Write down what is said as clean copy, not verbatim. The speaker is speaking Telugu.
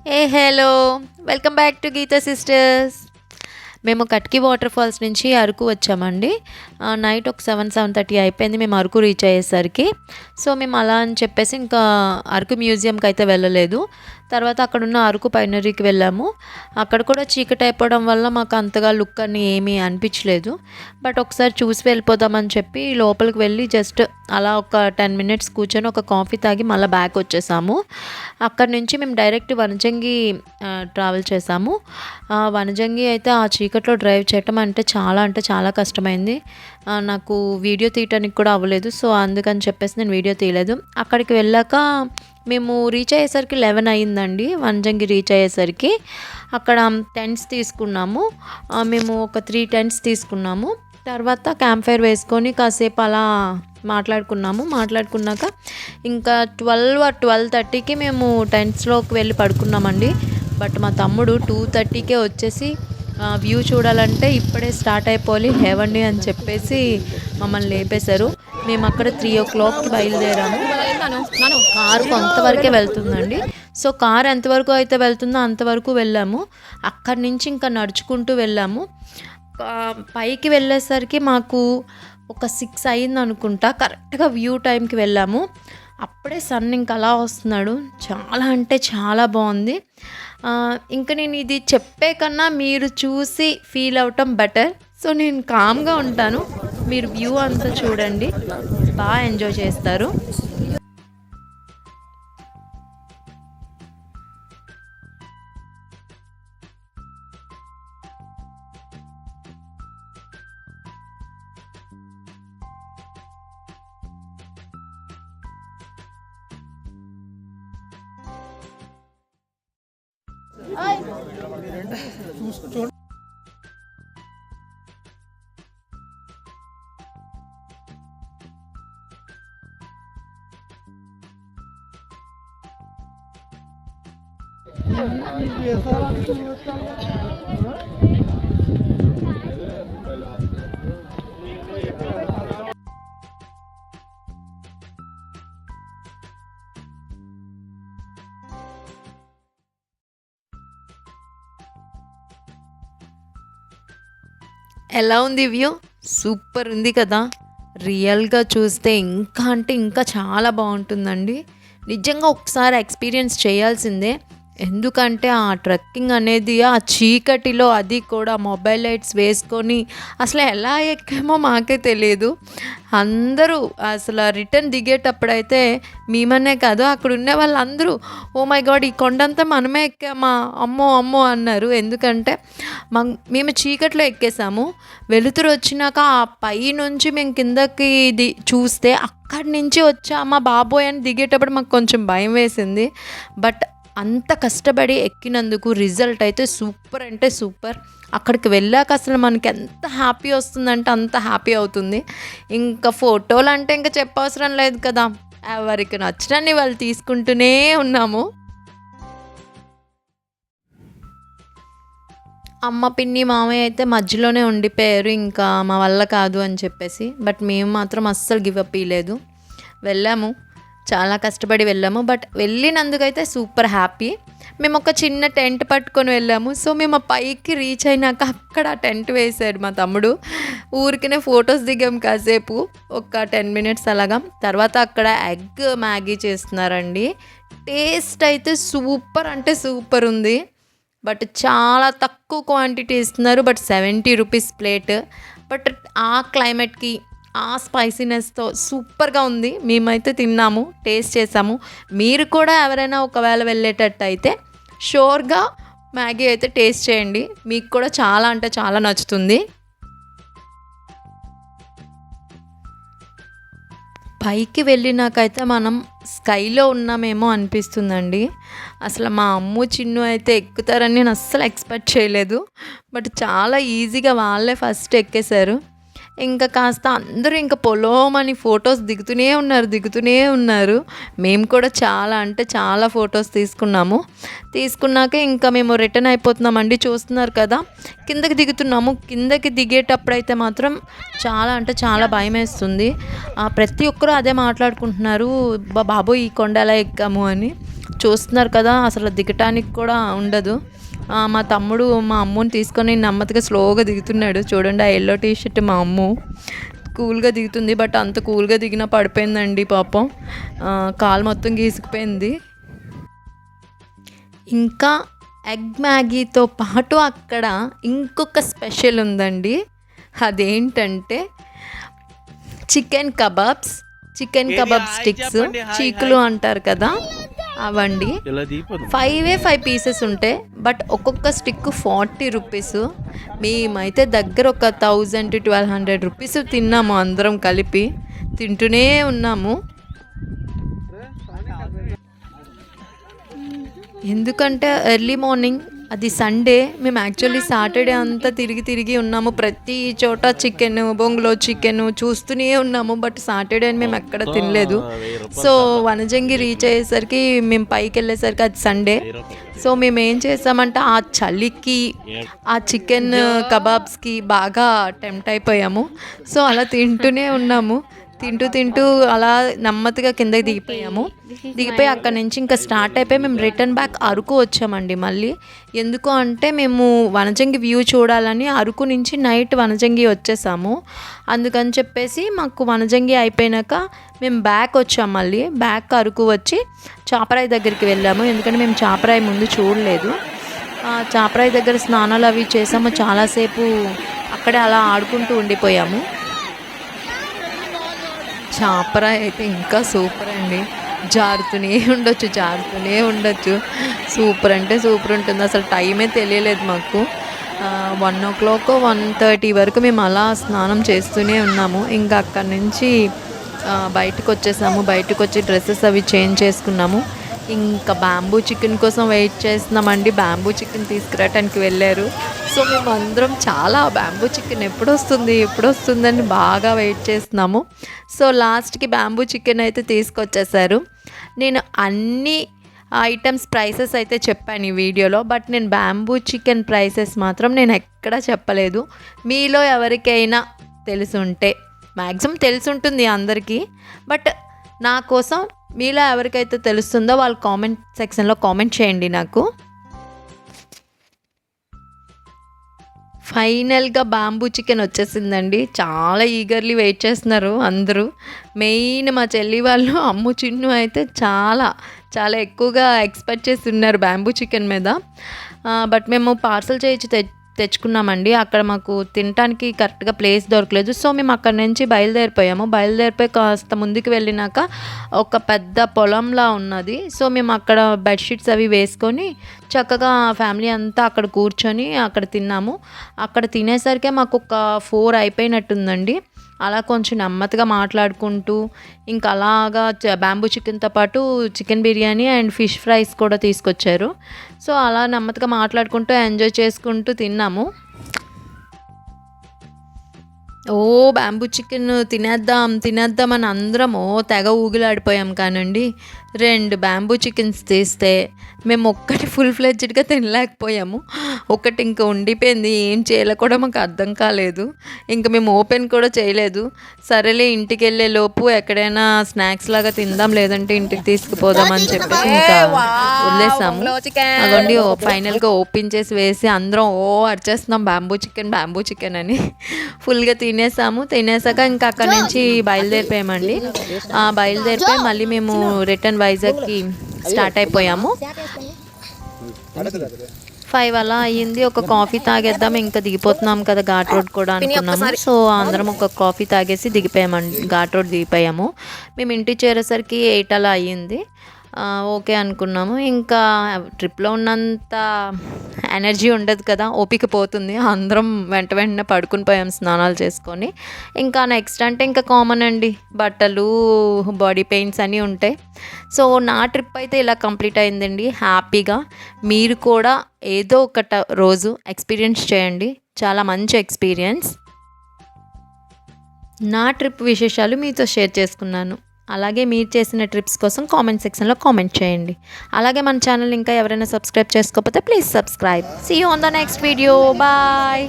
A hello, welcome back to Geetha sisters. మేము కట్కి వాటర్ ఫాల్స్ నుంచి అరకు వచ్చామండి. నైట్ ఒక 7:30 అయిపోయింది మేము అరకు రీచ్ అయ్యేసరికి. సో మేము అలా అని చెప్పేసి ఇంకా అరకు మ్యూజియంకి అయితే వెళ్ళలేదు. తర్వాత అక్కడున్న అరకు పైనరీకి వెళ్ళాము. అక్కడ కూడా చీకటి అయిపోవడం వల్ల మాకు అంతగా లుక్ అని ఏమీ అనిపించలేదు. బట్ ఒకసారి చూసి వెళ్ళిపోదామని చెప్పి లోపలికి వెళ్ళి జస్ట్ అలా ఒక 10 మినిట్స్ కూర్చొని ఒక కాఫీ తాగి మళ్ళీ బ్యాక్ వచ్చేసాము. అక్కడ నుంచి మేము డైరెక్ట్ వనజంగి ట్రావెల్ చేసాము. వనజంగి అయితే ఆ చీకట్లో డ్రైవ్ చేయటం అంటే చాలా కష్టమైంది. నాకు వీడియో తీయటానికి కూడా అవ్వలేదు. సో అందుకని చెప్పేసి నేను వీడియో తీయలేదు. అక్కడికి వెళ్ళాక మేము రీచ్ అయ్యేసరికి 11 అయ్యిందండి. వనజంగి రీచ్ అయ్యేసరికి అక్కడ టెంట్స్ తీసుకున్నాము. మేము ఒక 3 టెంట్స్ తీసుకున్నాము. తర్వాత క్యాంప్ ఫైర్ వేసుకొని కాసేపు అలా మాట్లాడుకున్నాక ఇంకా 12-12:30కి మేము టెంట్స్లోకి వెళ్ళి పడుకున్నామండి. బట్ మా తమ్ముడు 2:30కే వచ్చేసి వ్యూ చూడాలంటే ఇప్పుడే స్టార్ట్ అయిపోవాలి లేవండి అని చెప్పేసి మమ్మల్ని లేపేశారు. మేము అక్కడ 3 o'clockకి బయలుదేరాము. కారు కొంతవరకే వెళ్తుందండి. సో కారు ఎంతవరకు అయితే వెళ్తుందో అంతవరకు వెళ్ళాము. అక్కడి నుంచి ఇంకా నడుచుకుంటూ వెళ్ళాము. పైకి వెళ్ళేసరికి మాకు ఒక 6 అయింది అనుకుంటా. కరెక్ట్గా వ్యూ టైంకి వెళ్ళాము. అప్పుడే సన్ ఇంకా అలా వస్తున్నాడు. చాలా అంటే చాలా బాగుంది. ఇంకా నేను ఇది చెప్పే కన్నా మీరు చూసి ఫీల్ అవటం బెటర్. సో నేను కామ్గా ఉంటాను, మీరు వ్యూ అంతా చూడండి, బాగా ఎంజాయ్ చేస్తారు. ఎలా ఉంది వ్యూ? సూపర్ ఉంది కదా. రియల్గా చూస్తే ఇంకా అంటే ఇంకా చాలా బాగుంటుందండి. నిజంగా ఒకసారి ఎక్స్పీరియన్స్ చేయాల్సిందే. ఎందుకంటే ఆ ట్రెక్కింగ్ అనేది ఆ చీకటిలో, అది కూడా మొబైల్ లైట్స్ వేసుకొని అసలు ఎలా ఎక్కామో మాకే తెలియదు. అందరూ అసలు రిటర్న్ దిగేటప్పుడైతే మేమనే కాదు అక్కడ ఉన్న వాళ్ళందరూ ఓ మై గాడ్ ఈ కొండంతా మనమే ఎక్కామా, అమ్మో అమ్మో అన్నారు. ఎందుకంటే మేము చీకట్లో ఎక్కేసాము. వెలుతురు వచ్చినాక ఆ పై నుంచి మేము కిందకి ఇది చూస్తే అక్కడి నుంచి వచ్చామా బాబోయ్ అని దిగేటప్పుడు మాకు కొంచెం భయం వేసింది. బట్ అంత కష్టపడి ఎక్కినందుకు రిజల్ట్ అయితే సూపర్ అంటే సూపర్. అక్కడికి వెళ్ళాక అసలు మనకి ఎంత హ్యాపీ వస్తుందంటే అంత హ్యాపీ అవుతుంది. ఇంకా ఫోటోలు అంటే ఇంకా చెప్పవసరం లేదు కదా. ఎవరికి నచ్చినన్ని వాళ్ళు తీసుకుంటూనే ఉన్నాము. అమ్మ, పిన్ని, మామయ్య అయితే మధ్యలోనే ఉండిపోయారు. ఇంకా మా వల్ల కాదు అని చెప్పేసి. బట్ మేము మాత్రం అస్సలు గివ్ అప్ ఇవ్వలేదు. వెళ్ళాము, చాలా కష్టపడి వెళ్ళాము. బట్ వెళ్ళినందుకైతే సూపర్ హ్యాపీ. మేము ఒక చిన్న టెంట్ పట్టుకొని వెళ్ళాము. సో మేము పైకి రీచ్ అయినాక అక్కడ టెంట్ వేసాడు మా తమ్ముడు. ఊరికనే ఫొటోస్ దిగాం కాసేపు, ఒక 10 మినిట్స్ అలాగా. తర్వాత అక్కడ ఎగ్ మ్యాగీ చేస్తున్నారండి. టేస్ట్ అయితే సూపర్ అంటే సూపర్ ఉంది. బట్ చాలా తక్కువ క్వాంటిటీ ఇస్తున్నారు. But 70 rupees plate. బట్ ఆ క్లైమేట్కి ఆ స్పైసీనెస్తో సూపర్గా ఉంది. మేమైతే తిన్నాము, టేస్ట్ చేసాము. మీరు కూడా ఎవరైనా ఒకవేళ వెళ్ళేటట్టు అయితే షూర్గా మ్యాగీ అయితే టేస్ట్ చేయండి. మీకు కూడా చాలా అంటే చాలా నచ్చుతుంది. పైకి వెళ్ళినాకైతే మనం స్కైలో ఉన్నామేమో అనిపిస్తుందండి. అసలు మా అమ్ము, చిన్ను అయితే ఎక్కుతారని నేను అస్సలు ఎక్స్పెక్ట్ చేయలేదు. బట్ చాలా ఈజీగా వాళ్ళే ఫస్ట్ ఎక్కేశారు. ఇంకా కాస్త అందరూ ఇంకా పొలోమని ఫొటోస్ దిగుతూనే ఉన్నారు. మేము కూడా చాలా అంటే చాలా ఫొటోస్ తీసుకున్నాక ఇంకా మేము రిటర్న్ అయిపోతున్నామండి. చూస్తున్నారు కదా, కిందకి దిగుతున్నాము. కిందకి దిగేటప్పుడైతే మాత్రం చాలా అంటే చాలా భయం వేస్తుంది. ప్రతి ఒక్కరూ అదే మాట్లాడుకుంటున్నారు, బాబోయ్ ఈ కొండ ఎలా ఎక్కాము అని. చూస్తున్నారు కదా, అసలు దిగటానికి కూడా ఉండదు. మా తమ్ముడు మా అమ్మని తీసుకొని నెమ్మదిగా స్లోగా దిగుతున్నాడు. చూడండి, ఆ ఎల్లో టీ షర్ట్ మా అమ్ము కూల్గా దిగుతుంది. బట్ అంత కూల్గా దిగినా పడిపోయిందండి పాపం. కాలు మొత్తం గీసుకుపోయింది. ఇంకా ఎగ్ మ్యాగీతో పాటు అక్కడ ఇంకొక స్పెషల్ ఉందండి. అదేంటంటే చికెన్ కబాబ్ స్టిక్స్, చీకులు అంటారు కదా, అవండి. 5 పీసెస్ ఉంటాయి. బట్ ఒక్కొక్క స్టిక్ 40 రూపీస్. మేమైతే దగ్గర ఒక 1000 to 1200 రూపీస్ తిన్నాము అందరం కలిపి. తింటూనే ఉన్నాము. ఎందుకంటే ఎర్లీ మార్నింగ్, అది సండే, మేము యాక్చువల్లీ సాటర్డే అంతా తిరిగి ఉన్నాము. ప్రతి చోట చికెన్, బొంగులో చికెన్ చూస్తూనే ఉన్నాము. బట్ సాటర్డే అని మేము ఎక్కడ తినలేదు. సో వనజంగి రీచ్ అయ్యేసరికి, మేము పైకి వెళ్ళేసరికి అది సండే. సో మేము ఏం చేసామంటే ఆ చలికి ఆ చికెన్ కబాబ్స్కి బాగా టెంప్ట్ అయిపోయాము. సో అలా తింటూనే ఉన్నాము. తింటూ అలా నెమ్మదిగా కిందకి దిగిపోయి అక్కడ నుంచి ఇంకా స్టార్ట్ అయిపోయి మేము రిటర్న్ బ్యాక్ అరకు వచ్చామండి మళ్ళీ. ఎందుకు అంటే మేము వనజంగి వ్యూ చూడాలని అరకు నుంచి నైట్ వనజంగి వచ్చేసాము. అందుకని చెప్పేసి మాకు వనజంగి అయిపోయినాక మేము బ్యాక్ వచ్చాం. మళ్ళీ బ్యాక్ అరకు వచ్చి చాపరాయి దగ్గరికి వెళ్ళాము. ఎందుకంటే మేము చాపరాయి ముందు చూడలేదు. చాపరాయి దగ్గర స్నానాలు అవి చేసాము. చాలాసేపు అక్కడే అలా ఆడుకుంటూ ఉండిపోయాము. చాపరాయి అయితే ఇంకా సూపర్ అండి. జారుతూనే ఉండొచ్చు. సూపర్ అంటే సూపర్ ఉంటుంది. అసలు టైమే తెలియలేదు మాకు. 1 o'clock 1:30 వరకు మేము అలా స్నానం చేస్తూనే ఉన్నాము. ఇంకా అక్కడి నుంచి బయటకు వచ్చేసాము. బయటకు వచ్చి డ్రెస్సెస్ అవి చేంజ్ చేసుకున్నాము. ఇంకా బ్యాంబూ చికెన్ కోసం వెయిట్ చేస్తున్నామండి. బ్యాంబూ చికెన్ తీసుకురావడానికి వెళ్ళారు. సో మేము అందరం చాలా బ్యాంబూ చికెన్ ఎప్పుడు వస్తుందని బాగా వెయిట్ చేస్తున్నాము. సో లాస్ట్కి బ్యాంబూ చికెన్ అయితే తీసుకొచ్చేసారు. నేను అన్ని ఐటమ్స్ ప్రైసెస్ అయితే చెప్పాను ఈ వీడియోలో. బట్ నేను బ్యాంబూ చికెన్ ప్రైసెస్ మాత్రం నేను ఎక్కడా చెప్పలేదు. మీలో ఎవరికైనా తెలుసుంటే, మ్యాక్సిమం తెలుసుంటుంది అందరికీ, బట్ నా కోసం మీలో ఎవరికైతే తెలుస్తుందో వాళ్ళు కామెంట్ సెక్షన్లో కామెంట్ చేయండి నాకు. ఫైనల్గా బ్యాంబూ చికెన్ వచ్చేసిందండి. చాలా ఈగర్లీ వెయిట్ చేస్తున్నారు అందరూ. మెయిన్ మా చెల్లి వాళ్ళు, అమ్ము, చిన్ను అయితే చాలా ఎక్కువగా ఎక్స్పెక్ట్ చేసి ఉన్నారు బ్యాంబూ చికెన్ మీద. బట్ మేము పార్సల్ చేయించి తెచ్చుకున్నామండి. అక్కడ మాకు తినడానికి కరెక్ట్గా ప్లేస్ దొరకలేదు. సో మేము అక్కడ నుంచి బయలుదేరిపోయి కాస్త ముందుకు వెళ్ళినాక ఒక పెద్ద పొలంలా ఉన్నది. సో మేము అక్కడ బెడ్షీట్స్ అవి వేసుకొని చక్కగా ఫ్యామిలీ అంతా అక్కడ కూర్చొని అక్కడ తిన్నాము. అక్కడ తినేసరికి మాకు ఒక 4 అయిపోయినట్టుందండి. అలా కొంచెం నెమ్మదిగా మాట్లాడుకుంటూ ఇంకా అలాగా బ్యాంబూ చికెన్తో పాటు chicken biryani and fish fries కూడా తీసుకొచ్చారు. సో అలా నెమ్మదిగా మాట్లాడుకుంటూ ఎంజాయ్ చేసుకుంటూ తిన్నాము. బ్యాంబూ చికెన్ తినేద్దాం అని అందరం తెగ ఊగిలాడిపోయాం. కానండి 2 బ్యాంబూ చికెన్స్ తీస్తే మేము ఒక్కటి ఫుల్ ఫ్లెడ్జ్డ్గా తినలేకపోయాము. ఒకటి ఇంకా ఉండిపోయింది. ఏం చేయాలో కూడా మాకు అర్థం కాలేదు. ఇంకా మేము ఓపెన్ కూడా చేయలేదు. సరేలే, ఇంటికి వెళ్ళే లోపు ఎక్కడైనా స్నాక్స్ లాగా తిందాం, లేదంటే ఇంటికి తీసుకుపోదాం అని చెప్పేసి ఇంకా వదిలేసాము. అదండి ఫైనల్గా ఓపెన్ చేసి వేసి అందరం అరిచేస్తున్నాం బ్యాంబూ చికెన్ అని. ఫుల్గా తినేసాక ఇంకా అక్కడ నుంచి బయలుదేరిపోయామండి. బయలుదేరిపోయి మళ్ళీ మేము రిటర్న్ వైజాగ్కి స్టార్ట్ అయిపోయాము. 5 అలా అయ్యింది. ఒక కాఫీ తాగేద్దాం, ఇంకా దిగిపోతున్నాం కదా ఘాట్ రోడ్ కూడా అనుకున్నాము. సో అందరం ఒక కాఫీ తాగేసి ఘాట్ రోడ్ దిగిపోయాము. మేము ఇంటికి చేరేసరికి 8 అలా అయ్యింది. ఓకే అనుకున్నాము. ఇంకా ట్రిప్లో ఉన్నంత ఎనర్జీ ఉండదు కదా, ఓపిక పోతుంది. అందరం వెంటనే పడుకుని పోయాం స్నానాలు చేసుకొని. ఇంకా నెక్స్ట్ అంటే ఇంకా కామన్ అండి, బట్టలు, బాడీ పెయిన్స్ అన్నీ ఉంటాయి. సో నా ట్రిప్ అయితే ఇలా కంప్లీట్ అయిందండి హ్యాపీగా. మీరు కూడా ఏదో ఒక రోజు ఎక్స్పీరియన్స్ చేయండి, చాలా మంచి ఎక్స్పీరియన్స్. నా ట్రిప్ విశేషాలు మీతో షేర్ చేసుకున్నాను. అలాగే మీరు చేసిన ట్రిప్స్ కోసం కామెంట్ సెక్షన్లో కామెంట్ చేయండి. అలాగే మన ఛానల్ ఇంకా ఎవరైనా సబ్స్క్రైబ్ చేసుకోకపోతే please subscribe. See you on the next video. Bye.